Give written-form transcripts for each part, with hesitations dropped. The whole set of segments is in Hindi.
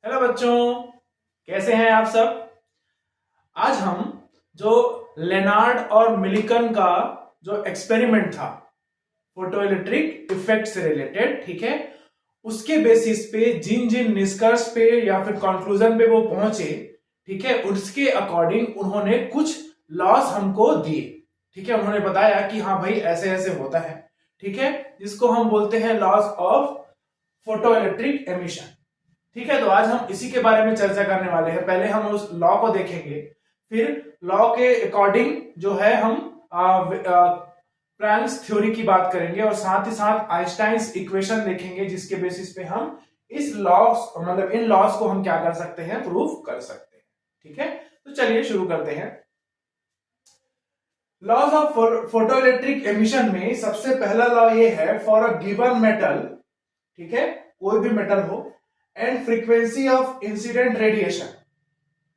हेलो बच्चों, कैसे हैं आप सब। आज हम जो लेनार्ड और मिलिकन का जो एक्सपेरिमेंट था फोटो इलेक्ट्रिक इफेक्ट से रिलेटेड, ठीक है, उसके बेसिस पे जिन जिन निष्कर्ष पे या फिर कंक्लूजन पे वो पहुंचे, ठीक है, उसके अकॉर्डिंग उन्होंने कुछ लॉस हमको दिए। ठीक है, उन्होंने बताया कि हाँ भाई ऐसे ऐसे होता है, ठीक है, जिसको हम बोलते हैं loss of photoelectric emission. ठीक है, तो आज हम इसी के बारे में चर्चा करने वाले हैं। पहले हम उस लॉ को देखेंगे, फिर लॉ के अकॉर्डिंग जो है हम प्लैंक्स थ्योरी की बात करेंगे और साथ ही साथ आइंस्टाइन्स इक्वेशन देखेंगे, जिसके बेसिस पे हम इस लॉस मतलब इन लॉस को हम क्या कर सकते हैं, प्रूफ कर सकते हैं। ठीक है, तो चलिए शुरू करते हैं। Laws of photoelectric emission में सबसे पहला लॉ ये है, फॉर अ गिवन मेटल, ठीक है, कोई भी मेटल हो, and frequency of incident radiation,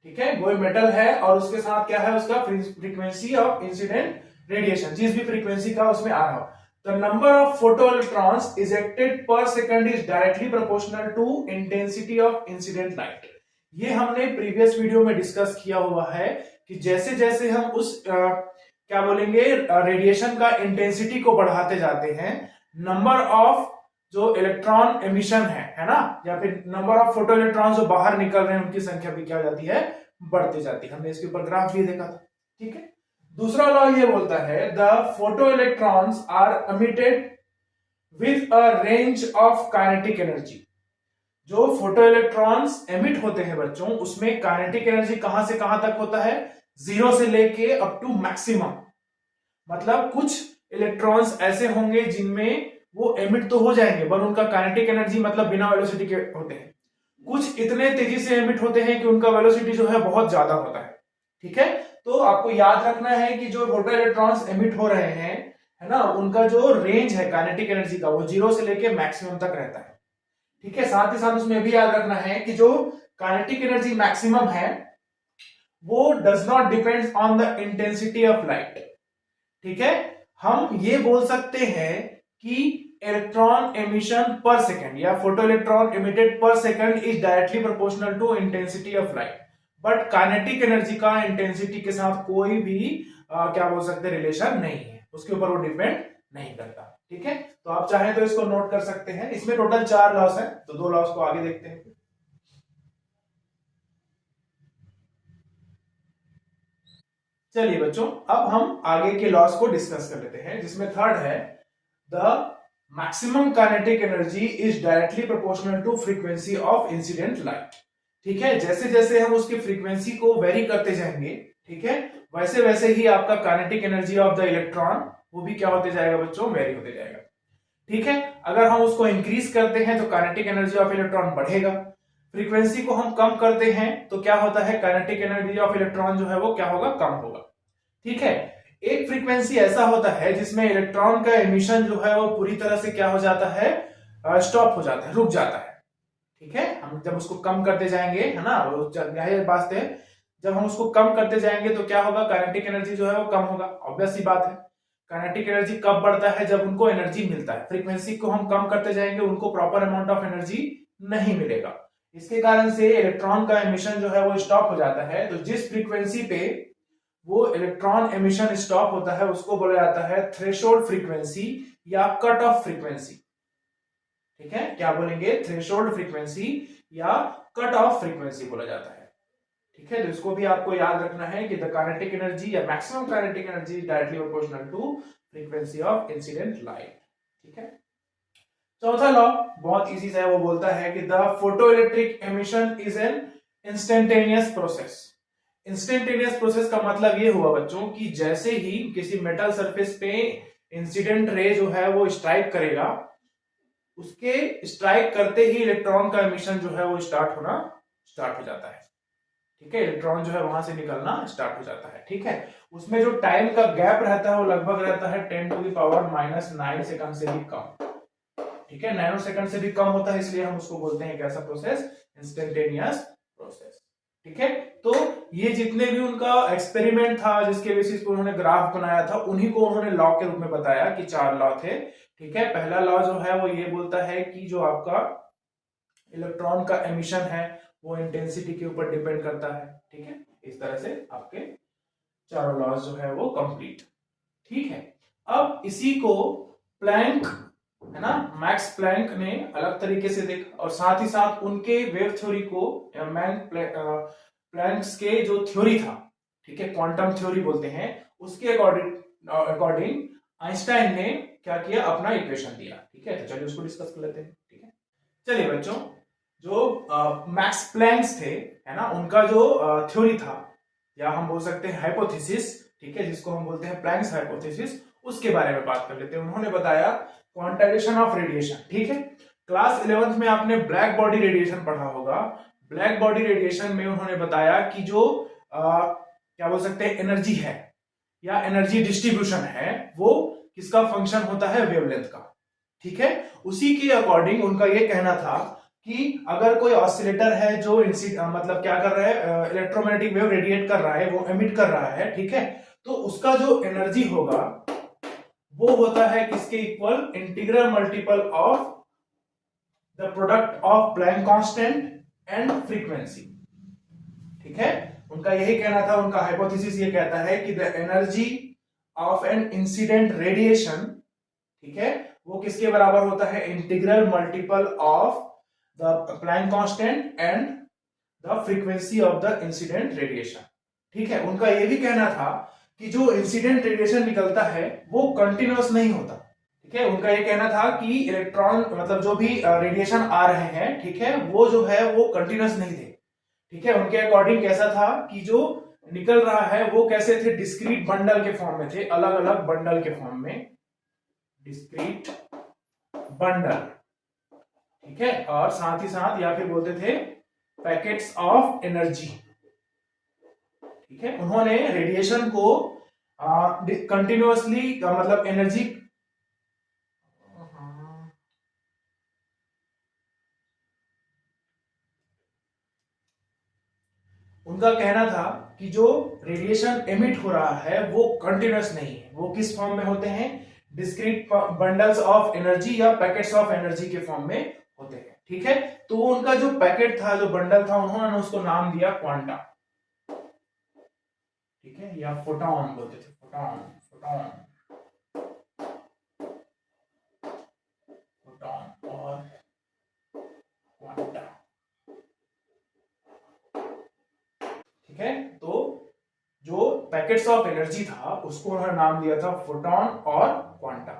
ठीक है, कोई मेटल है और उसके साथ क्या है, उसका फ्रीक्वेंसी ऑफ इंसिडेंट रेडिएशन, जिस भी फ्रीक्वेंसी का उसमें आ रहा हो, the number of photoelectrons ejected per second is directly proportional to intensity of incident light. ये हमने प्रीवियस वीडियो में डिस्कस किया हुआ है कि जैसे जैसे हम उस क्या बोलेंगे रेडिएशन का इंटेंसिटी को बढ़ाते जाते हैं, नंबर ऑफ जो इलेक्ट्रॉन एमिशन है ना, या फिर नंबर ऑफ फोटो इलेक्ट्रॉन जो बाहर निकल रहे हैं उनकी संख्या भी क्या हो जाती है, बढ़ती जाती है। हमने इसके ऊपर ग्राफ भी देखा था। ठीक है, दूसरा लॉ ये बोलता है, the photoelectrons are emitted with a range of kinetic energy. जो फोटो इलेक्ट्रॉन्स एमिट होते हैं बच्चों, उसमें काइनेटिक एनर्जी कहां से कहां तक होता है, 0 से लेके अप टू मैक्सिमम। मतलब कुछ इलेक्ट्रॉन्स ऐसे होंगे जिनमें वो एमिट तो हो जाएंगे पर उनका काइनेटिक एनर्जी मतलब बिना वेलोसिटी के होते हैं। कुछ इतने तेजी से एमिट होते हैं कि उनका वेलोसिटी जो है बहुत ज्यादा होता है। ठीक है, तो आपको याद रखना है कि जो फोटो इलेक्ट्रॉन्स एमिट हो रहे हैं, है ना, उनका जो रेंज है काइनेटिक एनर्जी का वो 0 से लेके मैक्सिमम तक रहता है। ठीक है, साथ ही साथ उसमें भी याद रखना है कि जो काइनेटिक एनर्जी मैक्सिमम है वो does not depend on the intensity of light. ठीक है, हम ये बोल सकते हैं कि इलेक्ट्रॉन एमिशन पर सेकंड या photo electron emitted per second is directly proportional to intensity of light, but kinetic energy का इंटेंसिटी के साथ कोई भी क्या बोल सकते रिलेशन नहीं है, उसके ऊपर वो डिपेंड नहीं करता। ठीक है, तो आप चाहें तो इसको नोट कर सकते हैं। इसमें टोटल 4 लॉस है, तो 2 लॉस को आगे देखते हैं। चलिए बच्चों, अब हम आगे के लॉस को डिस्कस कर लेते हैं, जिसमें थर्ड है, the maximum kinetic energy is directly proportional to frequency of incident light. ठीक है, जैसे जैसे हम उसकी फ्रीक्वेंसी को वेरी करते जाएंगे, ठीक है, वैसे वैसे ही आपका kinetic energy of the electron वो भी क्या होते जाएगा बच्चों, वेरी होते जाएगा। ठीक है, अगर हम उसको इंक्रीज करते हैं तो काइनेटिक एनर्जी ऑफ इलेक्ट्रॉन बढ़ेगा, फ्रीक्वेंसी को हम कम करते हैं तो क्या होता है, काइनेटिक एनर्जी ऑफ इलेक्ट्रॉन जो है वो क्या होगा, कम होगा। ठीक है, एक फ्रीक्वेंसी ऐसा होता है जिसमें इलेक्ट्रॉन का एमिशन जो है वो पूरी तरह से क्या हो जाता है, स्टॉप हो जाता है, रुक जाता है। ठीक है, हम जब उसको कम करते जाएंगे, है ना, वो जाहिर बात है, जब हम उसको कम करते जाएंगे तो क्या होगा, काइनेटिक एनर्जी जो है वो कम होगा, ऑब्वियस सी बात है। काइनेटिक एनर्जी कब बढ़ता है, जब उनको एनर्जी मिलता है। फ्रीक्वेंसी को हम कम करते जाएंगे, उनको प्रॉपर अमाउंट ऑफ एनर्जी नहीं मिलेगा, इसके कारण से इलेक्ट्रॉन का एमिशन जो है वो स्टॉप हो जाता है। तो जिस फ्रीक्वेंसी पे वो इलेक्ट्रॉन एमिशन स्टॉप होता है उसको बोला जाता है थ्रेशोल्ड फ्रीक्वेंसी या कट ऑफ फ्रीक्वेंसी। ठीक है, क्या बोलेंगे, थ्रेशोल्ड फ्रीक्वेंसी या कट ऑफ फ्रीक्वेंसी बोला जाता है। ठीक है, तो इसको भी आपको याद रखना है कि द काइनेटिक एनर्जी या maximum kinetic energy directly proportional to frequency of incident light. ठीक है, चौथा लॉ बहुत इजी है, वो बोलता है कि the photo electric emission is an instantaneous process. Instantaneous process का मतलब ये हुआ बच्चों कि जैसे ही किसी मेटल सरफेस पे इंसिडेंट रे जो है वो स्ट्राइक करेगा, उसके स्ट्राइक करते ही इलेक्ट्रॉन का एमिशन जो है वो स्टार्ट हो जाता है। ठीक है, इलेक्ट्रॉन जो है वहां से निकलना स्टार्ट हो जाता है। ठीक है, उसमें जो टाइम का गैप रहता है वो लगभग रहता है 10⁻⁹ सेकंड से भी कम। ठीक है, नैनो सेकंड से भी कम होता है, इसलिए हम उसको बोलते हैं कैसा प्रोसेस, इंस्टेंटेनियस प्रोसेस। ठीक है, तो ये जितने भी उनका एक्सपेरिमेंट था जिसके बेसिस पर उन्होंने ग्राफ बनाया था, उन्हीं को उन्होंने लॉ के रूप में बताया कि 4 लॉ थे। ठीक है, पहला लॉ जो है वो ये बोलता है कि जो आपका इलेक्ट्रॉन का एमिशन है वो इंटेंसिटी के ऊपर डिपेंड करता है। ठीक है, इस तरह से आपके चारों लॉज जो है वो कंप्लीट। ठीक है, अब इसी को प्लैंक, है ना, मैक्स प्लैंक ने अलग तरीके से देखा, और साथ ही साथ उनके वेव थ्योरी को प्लैंक्स के जो थ्योरी था, ठीक है, क्वांटम थ्योरी बोलते हैं, उसके अकॉर्डिंग आइंस्टाइन ने क्या किया, अपना इक्वेशन दिया। ठीक है, तो चलिए उसको डिस्कस कर लेते हैं। ठीक है, चलिए बच्चों, जो मैक्स प्लैंक्स थे, है ना, उनका जो थ्योरी था, या हम बोल सकते हैं हाइपोथेसिस, ठीक है, जिसको हम बोलते हैं प्लैंक्स हाइपोथेसिस, उसके बारे में बात कर लेते हैं। उन्होंने बताया क्वांटाइजेशन ऑफ रेडिएशन। ठीक है, क्लास 11th में आपने ब्लैक बॉडी रेडिएशन पढ़ा होगा। ब्लैक बॉडी रेडिएशन में उन्होंने बताया कि जो क्या बोल सकते हैं एनर्जी है या एनर्जी डिस्ट्रीब्यूशन है, वो किसका फंक्शन होता है, वेवलेंथ का। ठीक है, उसी के अकॉर्डिंग उनका ये कहना था कि अगर कोई ऑसिलेटर है जो मतलब क्या कर रहा है, इलेक्ट्रोमैग्नेटिक वेव रेडिएट कर रहा है, वो एमिट कर रहा है, ठीक है, तो उसका जो एनर्जी होगा वो होता है किसके equal, integral multiple of the product of Planck constant and frequency. ठीक है, उनका यही कहना था, उनका हाइपोथेसिस ये कहता है कि the energy of an incident radiation, ठीक है, वो किसके बराबर होता है, integral multiple of the plank constant and the frequency of the incident radiation. ठीक है, उनका यह भी कहना था कि जो इंसिडेंट रेडिएशन निकलता है वो कंटिन्यूअस नहीं होता। ठीक है, उनका ये कहना था कि इलेक्ट्रॉन मतलब जो भी रेडिएशन आ रहे हैं, ठीक है, वो जो है वो कंटिन्यूअस नहीं थे। ठीक है, उनके अकॉर्डिंग कैसा था कि जो निकल रहा है वो कैसे थे, डिस्क्रीट बंडल के फॉर्म में थे, अलग अलग बंडल के फॉर्म में, डिस्क्रीट बंडल। ठीक है, और साथ ही साथ या फिर बोलते थे पैकेट्स ऑफ एनर्जी। ठीक है, उन्होंने रेडिएशन को कंटिन्यूअसली मतलब एनर्जी, उनका कहना था कि जो रेडिएशन एमिट हो रहा है वो कंटिन्यूअस नहीं है, वो किस फॉर्म में होते हैं, डिस्क्रीट बंडल्स ऑफ एनर्जी या पैकेट्स ऑफ एनर्जी के फॉर्म में होते हैं। ठीक है, तो उनका जो पैकेट था, जो बंडल था, उन्होंने उसको नाम दिया क्वांटा। ठीक है, या फोटॉन बोलते थे, फोटॉन, फोटॉन, फोटॉन और क्वांटा। ठीक है, तो जो पैकेट्स ऑफ एनर्जी था उसको उन्होंने नाम दिया था फोटॉन और क्वांटा।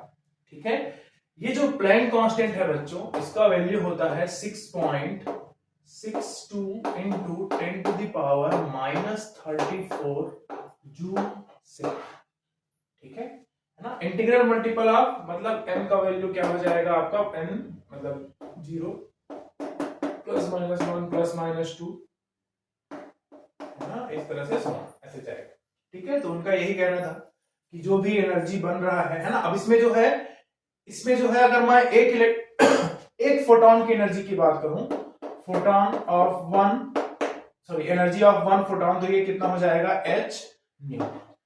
ठीक है, ये जो प्लैंक कांस्टेंट है बच्चों, इसका वैल्यू होता है 6.62 into 10 to the power -34 joule से। ठीक है ना, इंटीग्रल मल्टीपल ऑफ मतलब n का वैल्यू क्या हो जाएगा आपका, n मतलब 0 +-1 +-2, इस तरह से ऐसे जाएगा। ठीक है, तो उनका यही कहना था कि जो भी एनर्जी बन रहा है ना, अब इसमें जो है अगर मैं एक फोटॉन की एनर्जी की बात करूं, एनर्जी ऑफ 1 फोटॉन, तो ये कितना हो जाएगा, h न्यू।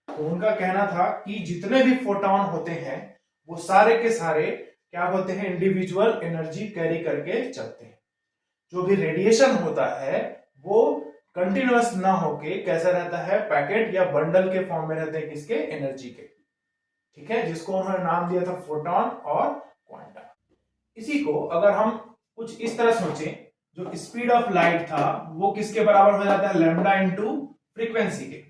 तो उनका कहना था कि जितने भी फोटॉन होते हैं वो सारे के सारे क्या होते हैं, इंडिविजुअल एनर्जी कैरी करके चलते हैं। जो भी रेडिएशन होता है वो कंटिन्यूअस ना होके कैसा रहता है, पैकेट या बंडल के फॉर्म में रहते हैं, किसके, एनर्जी के। ठीक है, जिसको उन्होंने नाम दिया था फोटॉन और क्वांटा। इसी को अगर हम कुछ इस तरह सोचें, जो स्पीड ऑफ लाइट था वो किसके बराबर हो जाता है, लैम्डा इंटू फ्रीक्वेंसी के।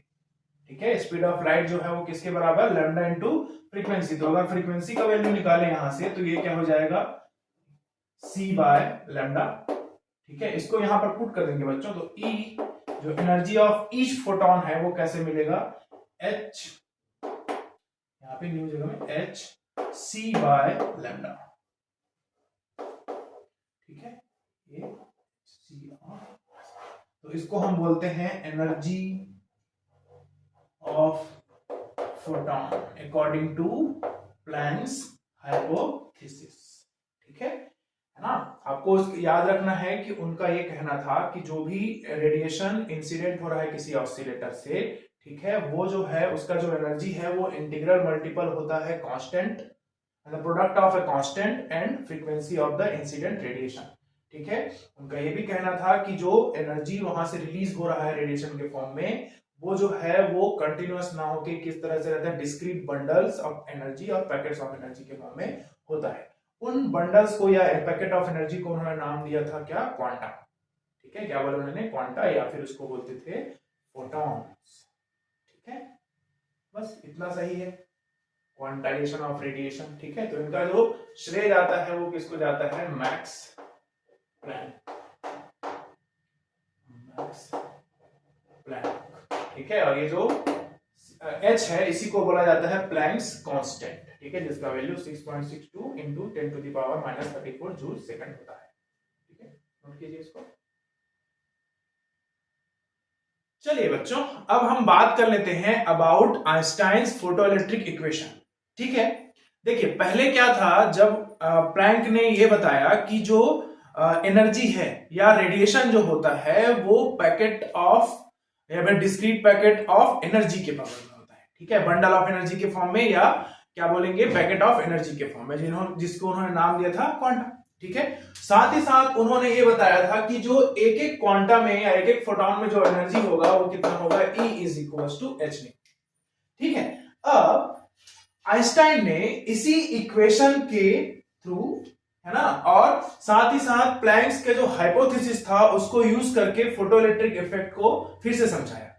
ठीक है, स्पीड ऑफ लाइट जो है वो किसके बराबर, लैम्डा इंटू फ्रीक्वेंसी। तो अगर फ्रीक्वेंसी का वैल्यू निकालें यहां से, तो ये क्या हो जाएगा, c/लैम्डा। ठीक है, इसको यहां पर पुट कर देंगे बच्चों, तो E जो एनर्जी ऑफ ईच फोटॉन है वो कैसे मिलेगा, h, यहां पे न्यू जगह में h c/लैम्डा। ठीक है, ये c, तो इसको हम बोलते हैं energy of photon according to Planck's hypothesis. ठीक है ना, आपको याद रखना है कि उनका ये कहना था कि जो भी रेडिएशन इंसिडेंट हो रहा है किसी ऑसिलेटर से, ठीक है, वो जो है उसका जो एनर्जी है वो इंटीग्रल मल्टीपल होता है कांस्टेंट, मतलब product of a constant and frequency of the incident radiation. ठीक है। उनका ये भी कहना था कि जो एनर्जी वहां से रिलीज हो रहा है रेडिएशन के फॉर्म में, वो जो है वो कंटिन्यूअस ना होके किस तरह से रहता है, डिस्क्रीट बंडल्स ऑफ एनर्जी और पैकेट्स ऑफ एनर्जी के फॉर्म में होता है। उन बंडल्स को या पैकेट ऑफ एनर्जी को उन्होंने नाम दिया था क्या, क्वांटा। ठीक है, क्या बोला उन्होंने, क्वांटा, या फिर उसको बोलते थे फोटॉन्स। ठीक है, बस इतना सही है, क्वांटाइजेशन ऑफ रेडिएशन। ठीक है, तो इनका जो श्रेय जाता है वो किसको जाता है, मैक्स प्लैंक। Max Planck. ठीक है, और ये जो H है इसी को बोला जाता है प्लैंक्स कांस्टेंट। ठीक है, जिसका value 6.62 into 10 to the power -34 joule second होता है। ठीक है, नोट कीजिए इसको। चलिए बच्चों, अब हम बात कर लेते हैं अबाउट आइंस्टाइन्स फोटोइलेक्ट्रिक इक्वेशन। ठीक है, देखिए पहले क्या था, जब प्लैंक ने यह बताया कि जो एनर्जी है या रेडिएशन जो होता है वो पैकेट ऑफ या फिर डिस्क्रीट पैकेट ऑफ एनर्जी के फॉर्म में होता है। ठीक है, बंडल ऑफ एनर्जी के फॉर्म में, या क्या बोलेंगे, पैकेट ऑफ एनर्जी के फॉर्म में, जिसको उन्होंने नाम दिया था क्वांटा। ठीक है, साथ ही साथ उन्होंने ये बताया था कि जो एक एक क्वांटा में या एक एक फोटॉन में जो एनर्जी होगा वो कितना होगा, E is equal to h. ठीक है, अब आइंस्टाइन ने इसी इक्वेशन के थ्रू, है ना, और साथ ही साथ प्लैंक्स के जो हाइपोथेसिस था उसको यूज करके फोटोइलेक्ट्रिक इफेक्ट को फिर से समझाया।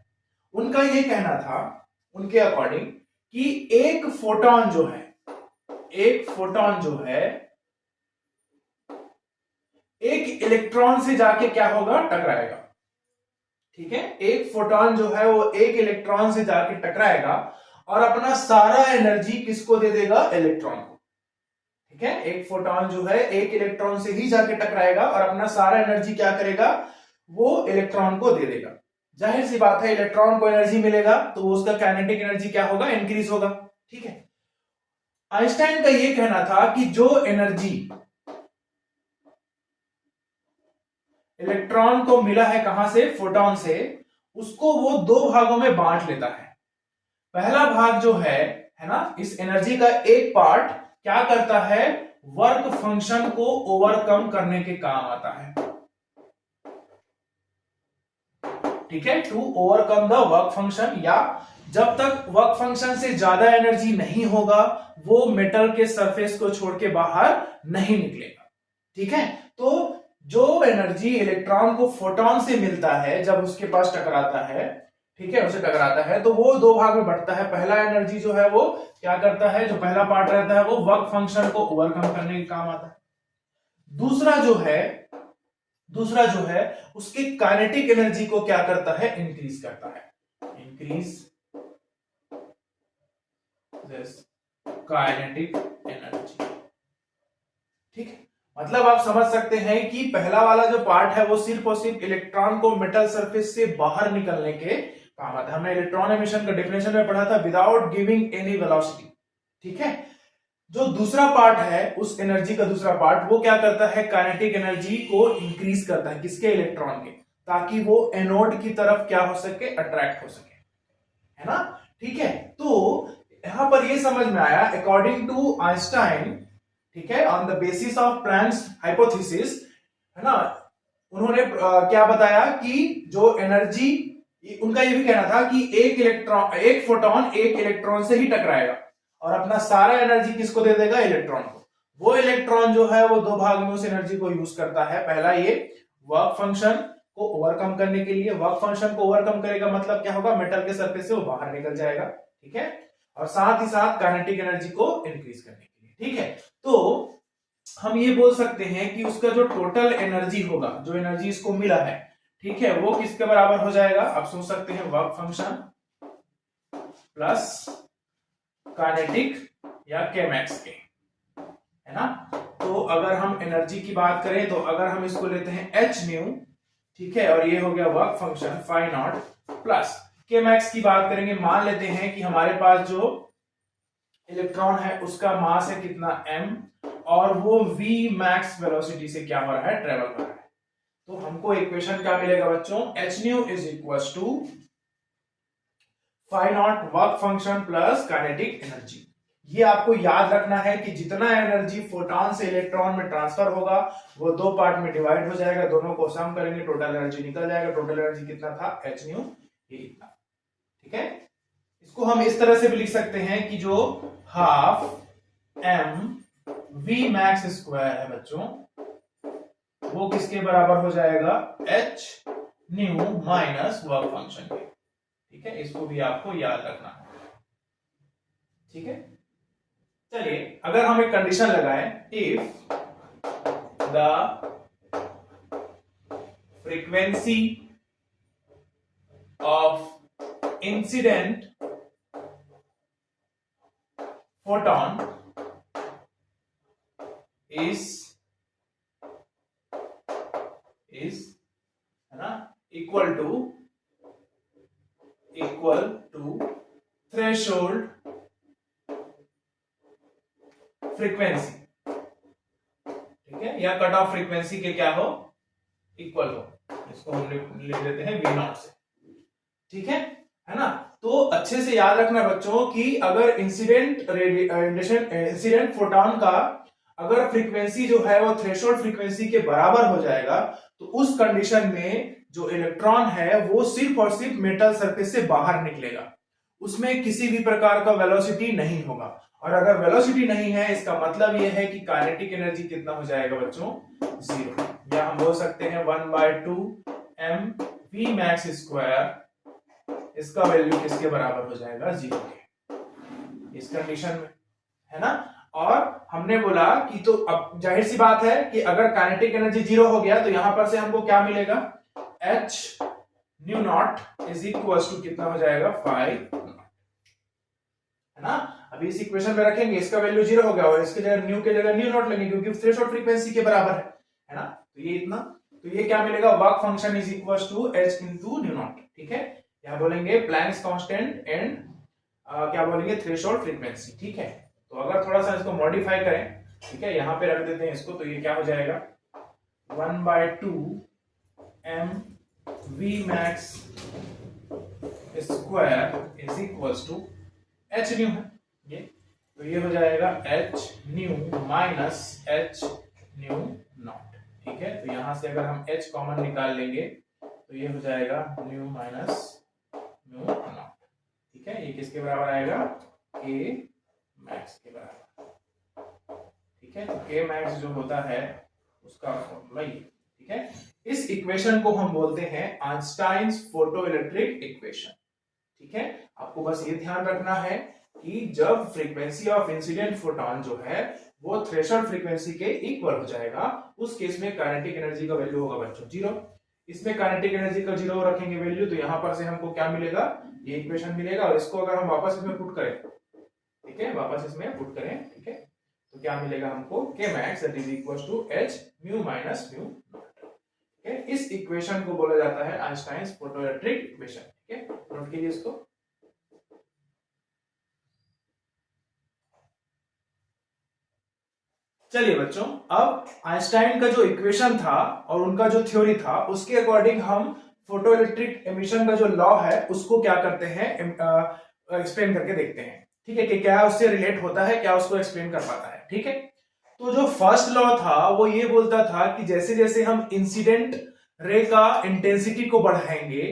उनका यह कहना था, उनके अकॉर्डिंग, कि एक फोटॉन जो है, एक फोटॉन जो है एक इलेक्ट्रॉन से जाके क्या होगा, टकराएगा। ठीक है, एक फोटॉन जो है वो एक इलेक्ट्रॉन से जाके टकराएगा और अपना सारा एनर्जी किसको दे देगा, इलेक्ट्रॉन को। ठीक है, एक फोटॉन जो है एक इलेक्ट्रॉन से ही जाके टकराएगा और अपना सारा एनर्जी क्या करेगा, वो इलेक्ट्रॉन को दे देगा। जाहिर सी बात है, इलेक्ट्रॉन को एनर्जी मिलेगा तो उसका काइनेटिक एनर्जी क्या होगा, इंक्रीज होगा। ठीक है, आइंस्टाइन का यह कहना था कि जो एनर्जी इलेक्ट्रॉन को मिला है कहां से, फोटॉन से, उसको वो दो भागों में बांट लेता है। पहला भाग जो है ना, इस एनर्जी का एक पार्ट क्या करता है, वर्क फंक्शन को ओवरकम करने के काम आता है। ठीक है, to overcome the work function, या जब तक वर्क फंक्शन से ज्यादा एनर्जी नहीं होगा वो मेटल के सरफेस को छोड़ के बाहर नहीं निकलेगा। ठीक है, तो जो एनर्जी इलेक्ट्रॉन को फोटॉन से मिलता है जब उसके पास टकराता है, ठीक है, उसे टकराता है, तो वो दो भाग में बढ़ता है। पहला एनर्जी जो है वो क्या करता है, जो पहला पार्ट रहता है वो वर्क फंक्शन को ओवरकम करने के काम आता है। दूसरा जो है उसकी काइनेटिक एनर्जी को क्या करता है, इंक्रीज करता है। Increase this kinetic energy. ठीक है, मतलब आप समझ सकते हैं कि पहला वाला जो पार्ट है वो सिर्फ और सिर्फ इलेक्ट्रॉन को मेटल सरफेस से बाहर निकलने के काम आता है। हमने इलेक्ट्रॉन एमिशन का डेफिनेशन में पढ़ा था, विदाउट गिविंग एनी वेलोसिटी। ठीक है, जो दूसरा पार्ट है, उस एनर्जी का दूसरा पार्ट, वो क्या करता है, काइनेटिक एनर्जी को इंक्रीज करता है। किसके, इलेक्ट्रॉन के, ताकि वो एनोड की तरफ क्या हो सके, अट्रैक्ट हो सके, है ना। ठीक है, तो यहां पर ये समझ में आया, अकॉर्डिंग टू आइंस्टाइन, ठीक है, on the basis of Planck's hypothesis, है ना, उन्होंने क्या बताया कि जो एनर्जी, उनका ये भी कहना था कि एक फोटॉन एक इलेक्ट्रॉन से ही टकराएगा और अपना सारा एनर्जी किसको दे देगा, इलेक्ट्रॉन को। वो इलेक्ट्रॉन जो है वो दो भाग में उस एनर्जी को यूज करता है। पहला ये वर्क फंक्शन को ओवरकम करने के लिए, वर्क फंक्शन को ओवरकम करेगा मतलब क्या होगा, मेटल के सरफेस से वो बाहर निकल जाएगा। ठीक है, और साथ ही साथ काइनेटिक एनर्जी को इंक्रीज करने के लिए। ठीक है, तो हम ये बोल सकते हैं कि उसका जो टोटल एनर्जी होगा, जो एनर्जी इसको मिला है, ठीक है, वो किसके बराबर हो जाएगा, आप सोच सकते हैं, वर्क फंक्शन प्लस काइनेटिक या केमैक्स के, है ना। तो अगर हम एनर्जी की बात करें तो अगर हम इसको लेते हैं एच न्यू, ठीक है, और ये हो गया work function phi not, plus k max की बात करेंगे, मान लेते हैं कि हमारे पास जो इलेक्ट्रॉन है उसका मास है कितना, m, और वो v मैक्स वेलोसिटी से क्या हो रहा है, ट्रेवल कर रहा है। तो हमको इक्वेशन क्या मिलेगा बच्चों, h nu is equal to phi not work function plus kinetic energy. ये आपको याद रखना है कि जितना एनर्जी फोटॉन से इलेक्ट्रॉन में ट्रांसफर होगा वो दो पार्ट में डिवाइड हो जाएगा, दोनों को सम करेंगे टोटल एनर्जी निकल जाएगा। टोटल एनर्जी कितना था, h न्यू, ये इतना। ठीक है, इसको हम इस तरह से भी लिख सकते हैं कि जो half m v max square है बच्चों, वो किसके बराबर हो जाएगा, h nu minus work function के। ठीक है, इसको भी आपको याद रखना है। ठीक है, चलिए अगर हम एक कंडीशन लगाएं, if the frequency of incident photon is है ना इक्वल टू थ्रेशोल्ड फ्रीक्वेंसी, ठीक है, या कट ऑफ फ्रीक्वेंसी के क्या हो, इक्वल हो, इसको हम लिख देते हैं V नॉट से। ठीक है ना। तो अच्छे से याद रखना बच्चों कि अगर इंसिडेंट फोटॉन का अगर फ्रीक्वेंसी जो है वो थ्रेशोल्ड फ्रीक्वेंसी के बराबर हो जाएगा तो उस कंडीशन में जो इलेक्ट्रॉन है वो सिर्फ और सिर्फ मेटल सरफेस से बाहर निकलेगा, उसमें किसी भी प्रकार का वेलोसिटी नहीं होगा। और अगर वेलोसिटी नहीं है इसका मतलब यह है कि काइनेटिक एनर्जी कितना हो जाएगा बच्चों, 0, या हम बोल सकते हैं 1/2 mv मैक्स स्क्वायर, इसका वैल्यू किसके बराबर हो जाएगा, 0 के, इस कंडीशन में, है ना। और हमने बोला कि तो अब जाहिर सी बात है कि अगर काइनेटिक एनर्जी 0 हो गया तो यहां पर से हमको क्या मिलेगा, h nu not is equal to कितना हो जाएगा, 5, है ना। अभी इस इक्वेशन में रखेंगे, इसका वैल्यू 0 हो गया और इसके जगह न्यू के जगह न्यू नॉट लेंगे क्योंकि थ्रेशोल्ड फ्रीक्वेंसी के बराबर है ना। तो ये इतना, तो ये क्या मिलेगा, work function is equal to h into nu not. ठीक है, यहां बोलेंगे प्लैंक्स कांस्टेंट एंड क्या बोलेंगे, थ्रेशोल्ड फ्रीक्वेंसी। ठीक है, तो अगर थोड़ा सा इसको मॉडिफाई करें, ठीक है, यहां पे रख देते हैं इसको, तो ये क्या हो जाएगा, 1/2 mv max square is equals to h nu है ये, तो ये हो जाएगा h nu minus h nu not. ठीक है, तो यहां से अगर हम h कॉमन निकाल लेंगे तो ये हो जाएगा न्यू माइनस न्यू नॉट। ठीक है, ये किसके बराबर आएगा, k मैक्स के बराबर। ठीक है, तो k मैक्स जो होता है उसका फॉर्मूला ये। ठीक है, इस इक्वेशन को हम बोलते हैं आइंस्टाइन्स फोटोइलेक्ट्रिक इक्वेशन। ठीक है, आपको बस ये ध्यान रखना है कि जब फ्रीक्वेंसी ऑफ इंसिडेंट फोटॉन जो है वो थ्रेशोल्ड फ्रीक्वेंसी के इक्वल हो जाएगा, उस केस में काइनेटिक एनर्जी का वैल्यू होगा बच्चों 0। इसमें काइनेटिक एनर्जी का 0 रखेंगे वैल्यू, तो यहां पर से हमको क्या मिलेगा, ये इक्वेशन मिलेगा। और इसको अगर हम वापस इसमें पुट करें, ठीक है, वापस इसमें पुट करें, ठीक है, तो क्या मिलेगा हमको, k max that is equals to h mu minus mu not. ठीक है, इस इक्वेशन को बोला जाता है आइंस्टाइन्स फोटोइलेक्ट्रिक इक्वेशन। ठीक है, नोट कीजिए इसको। चलिए बच्चों, अब आइंस्टाइन का जो इक्वेशन था और उनका जो थ्योरी था उसके अकॉर्डिंग हम फोटोइलेक्ट्रिक एमिशन का जो लॉ है उसको क्या करते हैं, एक्सप्लेन करके देखते हैं। ठीक है, कि क्या उससे रिलेट होता है, क्या उसको एक्सप्लेन कर पाता है। ठीक है, तो जो फर्स्ट लॉ था वो ये बोलता था कि जैसे जैसे हम इंसिडेंट रे का इंटेंसिटी को बढ़ाएंगे,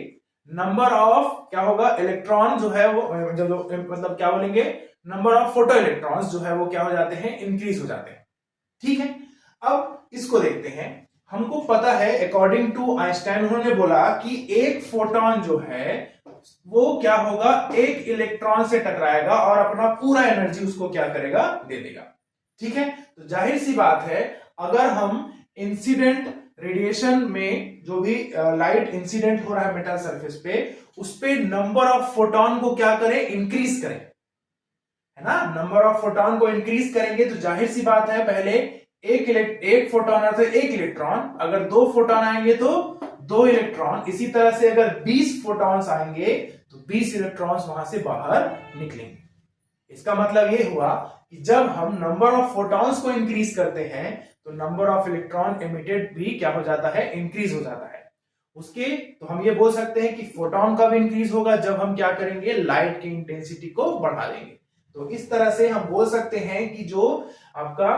नंबर ऑफ क्या होगा, इलेक्ट्रॉन जो है वो मतलब क्या बोलेंगे, नंबर ऑफ फोटो इलेक्ट्रॉन्स जो है वो क्या हो जाते हैं, इंक्रीज हो जाते हैं। ठीक है, अब इसको देखते हैं। हमको पता है अकॉर्डिंग टू आइंस्टाइन, उन्होंने बोला कि एक फोटोन जो है वो क्या होगा, एक इलेक्ट्रॉन से टकराएगा और अपना पूरा एनर्जी उसको क्या करेगा, दे देगा। ठीक है, तो जाहिर सी बात है अगर हम इंसिडेंट रेडिएशन में जो भी लाइट इंसिडेंट हो रहा है मेटल सरफेस पे, उस पे नंबर ऑफ फोटोन को क्या करें, इंक्रीज करें, है ना। नंबर ऑफ फोटोन को इंक्रीज करेंगे तो जाहिर सी बात है पहले एक फोटोन अर्थात एक इलेक्ट्रॉन, अगर 2 फोटोन आएंगे तो 2 इलेक्ट्रॉन, इसी तरह से अगर 20 फोटॉन्स आएंगे तो 20 इलेक्ट्रॉन्स वहां से बाहर निकलेंगे। इसका मतलब ये हुआ कि जब हम नंबर ऑफ फोटॉन्स को इंक्रीज करते हैं तो नंबर ऑफ इलेक्ट्रॉन एमिटेड भी क्या हो जाता है, इंक्रीज हो जाता है उसके। तो हम ये बोल सकते हैं कि फोटॉन का भी इंक्रीज होगा जब हम क्या करेंगे, लाइट की इंटेंसिटी को बढ़ा देंगे। तो इस तरह से हम बोल सकते हैं कि जो आपका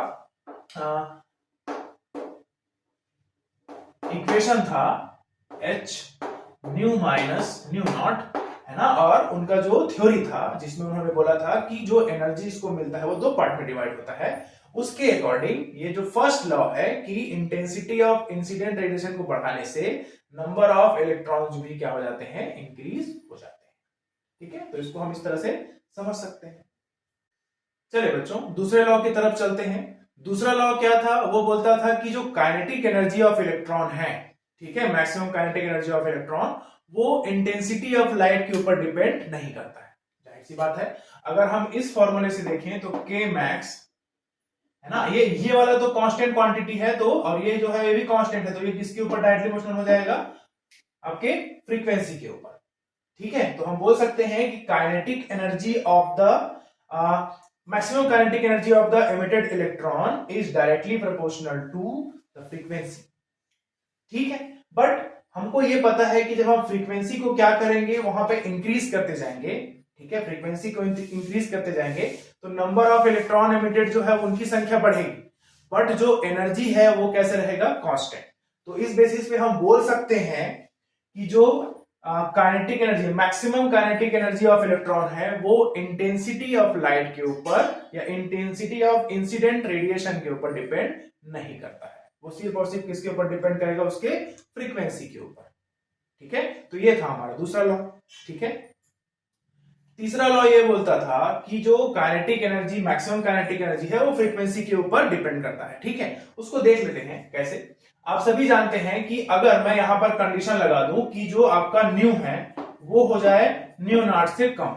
इक्वेशन था h nu minus new not, है ना, और उनका जो थ्योरी था जिसमें उन्होंने बोला था कि जो एनर्जी इसको मिलता है वो दो पार्ट में डिवाइड होता है, उसके अकॉर्डिंग ये जो फर्स्ट लॉ है कि इंटेंसिटी ऑफ इंसिडेंट रेडिएशन को बढ़ाने से नंबर ऑफ इलेक्ट्रॉन्स भी क्या हो जाते हैं, इंक्रीज हो जाते हैं। ठीक है, तो इसको हम इस तरह से समझ सकते हैं। चलिए बच्चों दूसरे लॉ की तरफ चलते हैं। दूसरा लॉ क्या था, वो बोलता था कि जो काइनेटिक एनर्जी ऑफ इलेक्ट्रॉन है, ठीक है, maximum kinetic energy of electron, वो इंटेंसिटी ऑफ लाइट के ऊपर डिपेंड नहीं करता है। जाहिर सी बात है, अगर हम इस फॉर्मूले से देखें तो k मैक्स, है ना, ये वाला तो कांस्टेंट क्वांटिटी है, तो और ये जो है ये भी कांस्टेंट है, तो ये किसके ऊपर डायरेक्टली प्रोपोर्शनल हो जाएगा, आपके फ्रीक्वेंसी के ऊपर। ठीक है, तो हम बोल सकते हैं कि kinetic energy of the maximum kinetic energy of the emitted electron is directly proportional to the frequency। ठीक है, बट हमको ये पता है कि जब हम फ्रीक्वेंसी को क्या करेंगे, वहां पे इंक्रीज करते जाएंगे, ठीक है, फ्रीक्वेंसी को इंक्रीज करते जाएंगे तो नंबर ऑफ इलेक्ट्रॉन एमिटेड जो है उनकी संख्या बढ़ेगी, बट जो एनर्जी है वो कैसे रहेगा, कांस्टेंट। तो इस बेसिस पे हम बोल सकते हैं कि जो kinetic energy, maximum kinetic energy of electron है, वो इंटेंसिटी ऑफ लाइट के ऊपर या इंटेंसिटी ऑफ इंसिडेंट रेडिएशन के ऊपर डिपेंड नहीं करता है, वो सिर्फ और सिर्फ किसके ऊपर डिपेंड करेगा, उसके फ्रीक्वेंसी के ऊपर। ठीक है, तो ये था हमारा दूसरा लॉ। ठीक है, तीसरा लॉ ये बोलता था कि जो kinetic energy, maximum kinetic energy है, वो फ्रीक्वेंसी के ऊपर डिपेंड करता है। ठीक है, उसको देख लेते हैं कैसे। आप सभी जानते हैं कि अगर मैं यहां पर कंडीशन लगा दूं कि जो आपका न्यू है वो हो जाए न्यू नॉट से कम,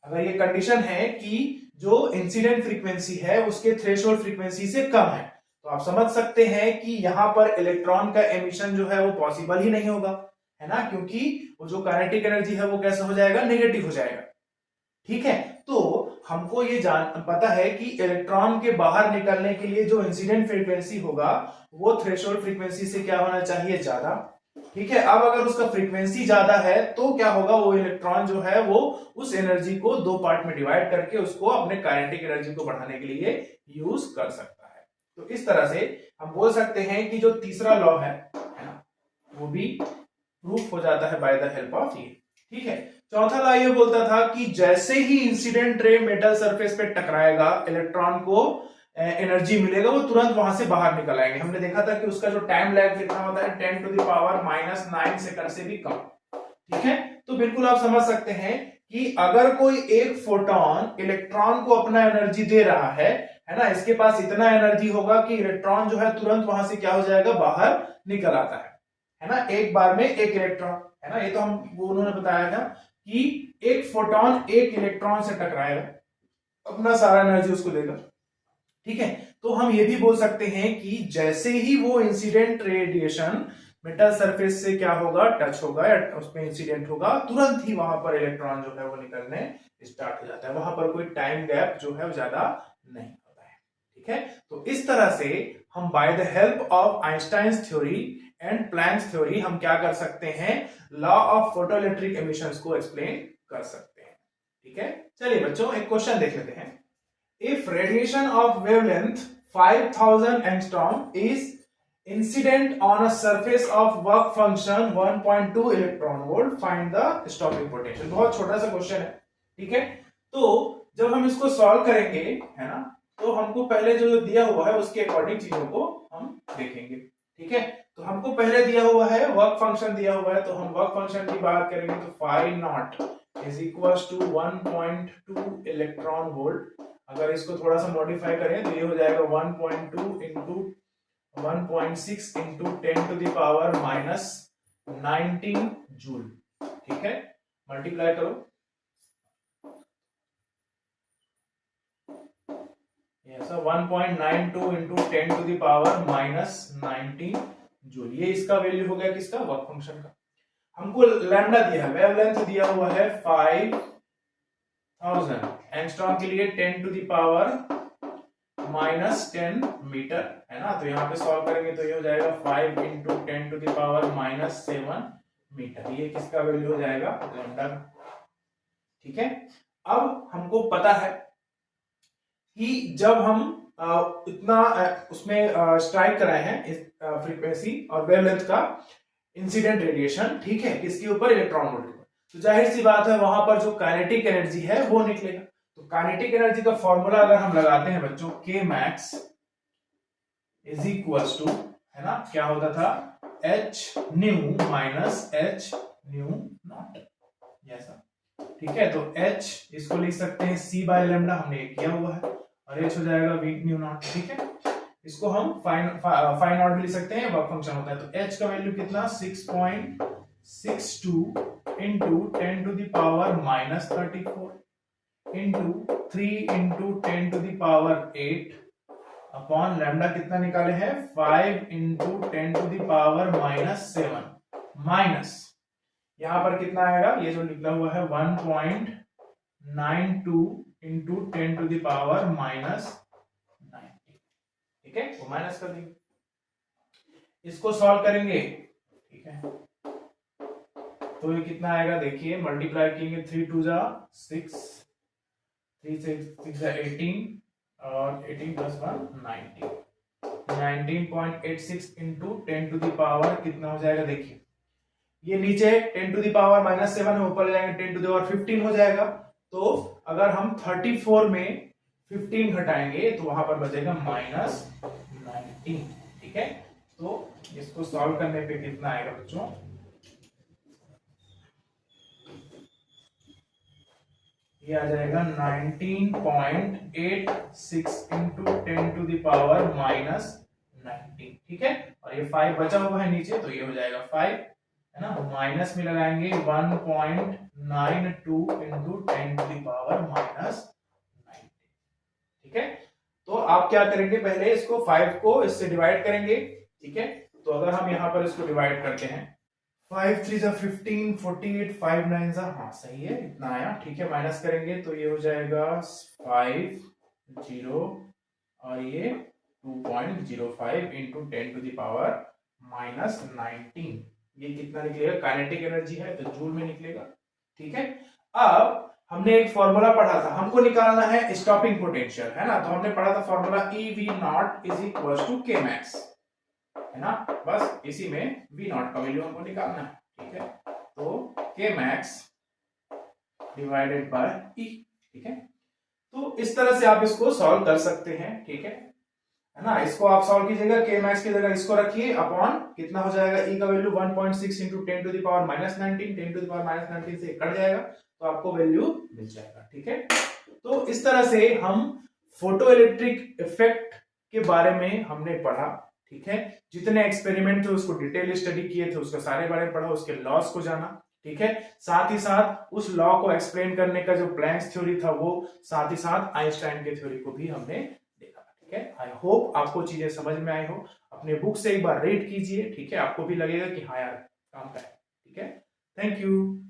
अगर ये कंडीशन है कि जो इंसिडेंट फ्रीक्वेंसी है उसके थ्रेशोल्ड फ्रीक्वेंसी से कम है, तो आप समझ सकते हैं कि यहां पर इलेक्ट्रॉन का एमिशन जो है वो पॉसिबल ही नहीं होगा, है ना, क्योंकि वो जो काइनेटिक एनर्जी है वो कैसे हो जाएगा, नेगेटिव हो जाएगा। ठीक है, तो हमको ये पता है कि इलेक्ट्रॉन के बाहर निकलने के लिए जो इंसिडेंट फ्रीक्वेंसी होगा वो थ्रेशोल्ड फ्रीक्वेंसी से क्या होना चाहिए, ज्यादा। ठीक है, अब अगर उसका फ्रीक्वेंसी ज्यादा है तो क्या होगा, वो इलेक्ट्रॉन जो है वो उस एनर्जी को दो पार्ट में डिवाइड करके उसको अपने काइनेटिक एनर्जी को बढ़ाने के लिए यूज कर सकता है। तो इस तरह से हम बोल सकते हैं कि जो तीसरा लॉ है ना, वो भी प्रूफ हो जाता है बाय द हेल्प ऑफ ये। ठीक है, चौथा लॉ ये बोलता था कि जैसे ही इंसिडेंट रे मेटल सरफेस पे टकराएगा, इलेक्ट्रॉन को एनर्जी मिलेगा, वो तुरंत वहां से बाहर निकल आएंगे। हमने देखा था कि उसका जो टाइम लैग कितना होता है, 10 टू द पावर -9 सेकंड से भी कम। ठीक है, तो बिल्कुल आप समझ सकते हैं कि अगर कोई एक फोटोन इलेक्ट्रॉन को अपना एनर्जी दे रहा है ना, इसके पास इतना एनर्जी होगा कि इलेक्ट्रॉन जो है तुरंत वहां से क्या हो जाएगा, बाहर निकल आता है ना, एक बार में एक इलेक्ट्रॉन, है ना, ये तो हम वो उन्होंने बताया था कि एक फोटोन एक इलेक्ट्रॉन से टकराएगा, अपना सारा एनर्जी उसको देगा। ठीक है, तो हम ये भी बोल सकते हैं कि जैसे ही वो इंसिडेंट रेडिएशन मेटल सरफेस से क्या होगा, टच होगा या उसमें इंसिडेंट होगा, तुरंत ही वहां पर इलेक्ट्रॉन जो है वो निकलने स्टार्ट हो जाता है, वहां पर कोई टाइम गैप जो है वो ज्यादा नहीं होता है। ठीक है, तो इस तरह से हम by the help of Einstein's theory and Planck's theory हम क्या कर सकते हैं, लॉ ऑफ फोटोइलेक्ट्रिक एमिशंस को एक्सप्लेन कर सकते हैं। ठीक है, चलिए बच्चों एक क्वेश्चन देख लेते हैं। If radiation of wavelength 5000 angstrom is incident on a surface of work function 1.2 electron volt, find the stopping potential। बहुत छोटा सा क्वेश्चन है। ठीक है, तो जब हम इसको सॉल्व करेंगे, है ना, तो हमको पहले जो दिया हुआ है उसके अकॉर्डिंग चीजों को हम देखेंगे। ठीक है, तो हमको पहले दिया हुआ है वर्क फंक्शन दिया हुआ है, तो हम वर्क फंक्शन की बात करेंगे तो phi not is equal to 1.2 electron volt. अगर इसको थोड़ा सा मॉडिफाई करें तो ये हो जाएगा 1.2 into 1.6 into 10 to the power -19 joule. ठीक है, मल्टीप्लाई करो, ऐसा 1.92 into 10 to the power -19 joule, ये इसका वैल्यू हो गया किसका, वर्क फंक्शन का। हमको लैम्डा दिया है, वेवलेंथ दिया हुआ है 5000 एंगस्ट्रॉम के लिए 10 टू द पावर -10 मीटर, है ना, तो यहाँ पे सॉल्व करेंगे तो ये हो जाएगा 5 into 10 to the power -7 metre, ये किसका वैल्यू हो जाएगा, लैम्डा। ठीक है, अब हमको पता है कि जब हम इतना उसमें स्ट्राइक कराए हैं इस फ्रीक्वेंसी और वेवलेंथ का इंसिडेंट रेडिएशन, ठीक है, किसके ऊपर, इलेक्ट्रॉन वोल्ट के ऊपर, तो जाहिर सी बात है वहां पर जो काइनेटिक एनर्जी है वो निकलेगा। तो काइनेटिक एनर्जी का फॉर्मूला अगर हम लगाते हैं बच्चों, के मैक्स इज इक्वल्स टू, है ना, क्या होता था, H new minus H new not, जैसा, ठीक है। तो एच इसको लिख सकते हैं सी बाय लैम्डा, हमने ये किया हुआ है, और एच हो जाएगा वी न्यू नॉट, ठीक है। इसको हम फाइन नॉट भी लिख सकते हैं, वर्क फंक्शन होता है। तो एच का वैल्यू कितना, 6.62 into 10 to the power minus 34 into 3 into 10 to the power 8 upon lambda कितना निकाले हैं, 5 into 10 to the power minus 7 minus यहां पर कितना आएगा, ये जो लिखा हुआ है 1.92 into 10 to the power minus 90, ठीक है, वो माइनस कर देंगे, इसको सॉल्व करेंगे, ठीक है। तो ये कितना आएगा, देखिए मल्टीप्लाई करेंगे, 3 2 जा 6, 3 6 जा 18 और 18 plus 1 19, 19.86 into 10 to the power कितना हो जाएगा, देखिए ये नीचे 10 टू द पावर माइनस 7 है, ऊपर जाएंगे 10 टू द पावर 15 हो जाएगा। तो अगर हम 34 में 15 घटाएंगे तो वहां पर बचेगा माइनस 19, ठीक है। तो इसको सॉल्व करने पे कितना आएगा बच्चों, ये आ जाएगा 19.86 into 10 to the power minus 19, ठीक है। और ये 5 बचा हुआ है नीचे, तो ये हो जाएगा 5, है ना, माइनस में लगाएंगे 1.92 into 10 to the power minus 19, ठीक है। तो आप क्या करेंगे, पहले इसको 5 को इससे डिवाइड करेंगे, ठीक है। तो अगर हम यहां पर इसको डिवाइड करते हैं, 5 3 जा 15, 48, 5 9 जा, हाँ सही है, इतना आया, ठीक है। माइनस करेंगे तो ये हो जाएगा 5 0 और ये 2.05 into 10 to the power minus 19, ये कितना निकलेगा, काइनेटिक एनर्जी है तो जूल में निकलेगा, ठीक है। अब हमने एक फॉर्मूला पढ़ा था, हमको निकालना है स्टॉपिंग पोटेंशियल, है ना। तो हमने पढ़ा था formula EV0 is equal to K max, है ना, बस इसी में V0 का वैल्यू हमको निकालना है, ठीक है। तो के मैक्स डिवाइडेड बाय E, ठीक है। तो इस तरह से आप इसको सॉल्व कर सकते हैं, ठीक है ना। इसको आप सॉल्व कीजिएगा, के मैक्स की जगह इसको रखिए, अपॉन कितना हो जाएगा, E का value 1.6 into 10 to the power minus 19, 10 to the power minus 19 से कट जाएगा तो आपको वैल्यू मिल जाएगा, ठीक है। तो इस तरह से हम फोटो इलेक्ट्रिक इफेक्ट के बारे में हमने पढ़ा, ठीक है। जितने एक्सपेरिमेंट थे उसको डिटेल स्टडी किए थे, उसके सारे बारे में पढ़ा, उसके लॉस को जाना, ठीक है। साथ ही साथ उस लॉ को एक्सप्लेन करने का जो प्लैंक्स थ्योरी था वो, साथ ही साथ आइंस्टाइन के थ्योरी को भी हमने देखा, ठीक है। आई होप आपको चीजें समझ में आई हो, अपने बुक से एक बार रीड कीजिए, ठीक है, आपको भी लगेगा कि हाँ यार काम का है, ठीक है। Thank you.